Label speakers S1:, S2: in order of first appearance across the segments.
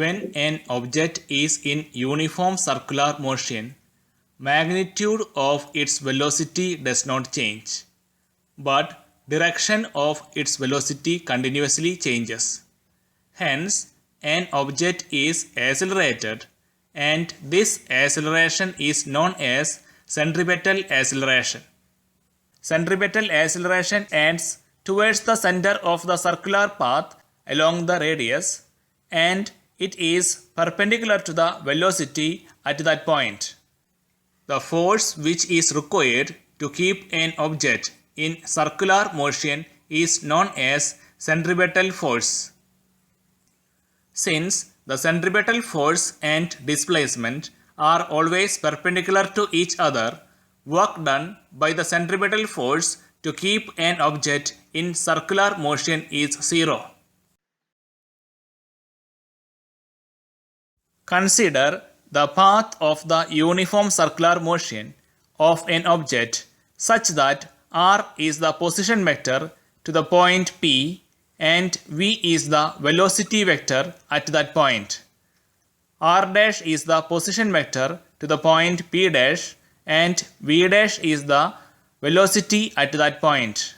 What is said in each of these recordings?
S1: When an object is in uniform circular motion, magnitude of its velocity does not change, but direction of its velocity continuously changes. Hence, an object is accelerated, and this acceleration is known as centripetal acceleration. Centripetal acceleration acts towards the center of the circular path along the radius, and it is perpendicular to the velocity at that point. The force which is required to keep an object in circular motion is known as centripetal force. Since the centripetal force and displacement are always perpendicular to each other, work done by the centripetal force to keep an object in circular motion is zero. Consider the path of the uniform circular motion of an object such that r is the position vector to the point P and v is the velocity vector at that point. R dash is the position vector to the point P dash and v dash is the velocity at that point.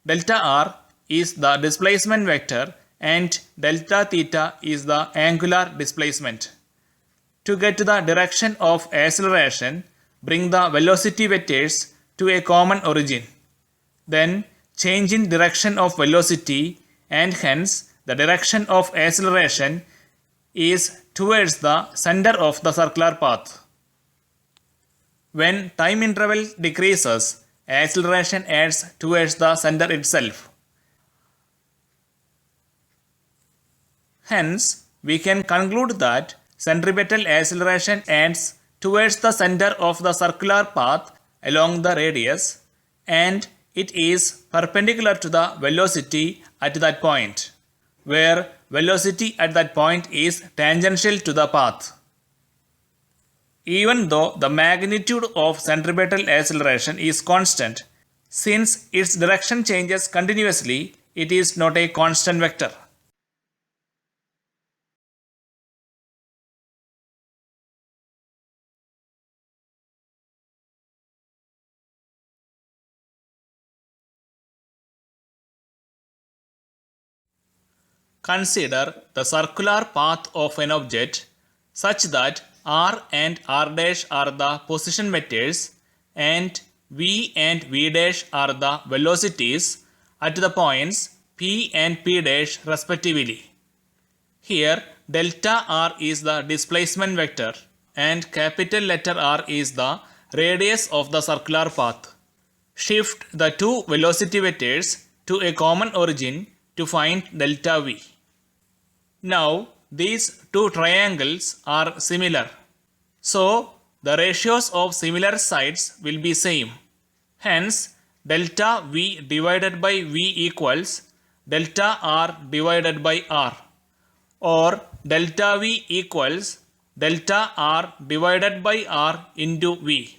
S1: Delta r is the displacement vector and delta theta is the angular displacement. To get the direction of acceleration, bring the velocity vectors to a common origin. Then change in direction of velocity, and hence the direction of acceleration is towards the center of the circular path. When time interval decreases, acceleration adds towards the center itself. Hence, we can conclude that centripetal acceleration acts towards the center of the circular path along the radius, and it is perpendicular to the velocity at that point, where velocity at that point is tangential to the path. Even though the magnitude of centripetal acceleration is constant, since its direction changes continuously, it is not a constant vector. Consider the circular path of an object such that r and r dash are the position vectors and v and v dash are the velocities at the points P and P dash respectively. Here delta r is the displacement vector and capital letter R is the radius of the circular path. Shift the two velocity vectors to a common origin to find delta v. Now these two triangles are similar, so the ratios of similar sides will be same. Hence delta v divided by v equals delta r divided by r, or delta v equals delta r divided by r into v.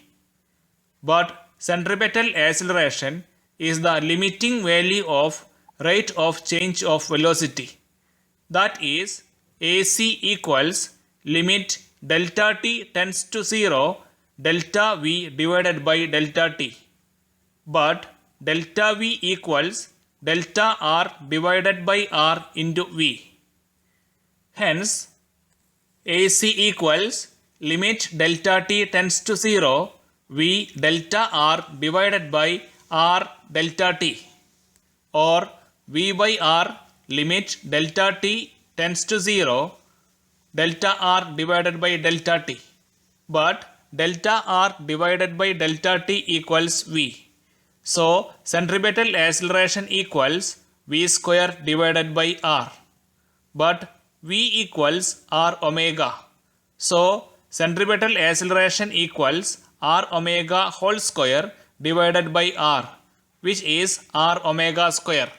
S1: But centripetal acceleration is the limiting value of rate of change of velocity. That is, AC equals limit delta t tends to 0 delta v divided by delta t. But delta v equals delta r divided by r into v. Hence, AC equals limit delta t tends to 0 v delta r divided by r delta t, or v by r limit delta t tends to 0 delta r divided by delta t, but delta r divided by delta t equals v. So centripetal acceleration equals v square divided by r, but v equals r omega. So centripetal acceleration equals r omega whole square divided by r, which is r omega square.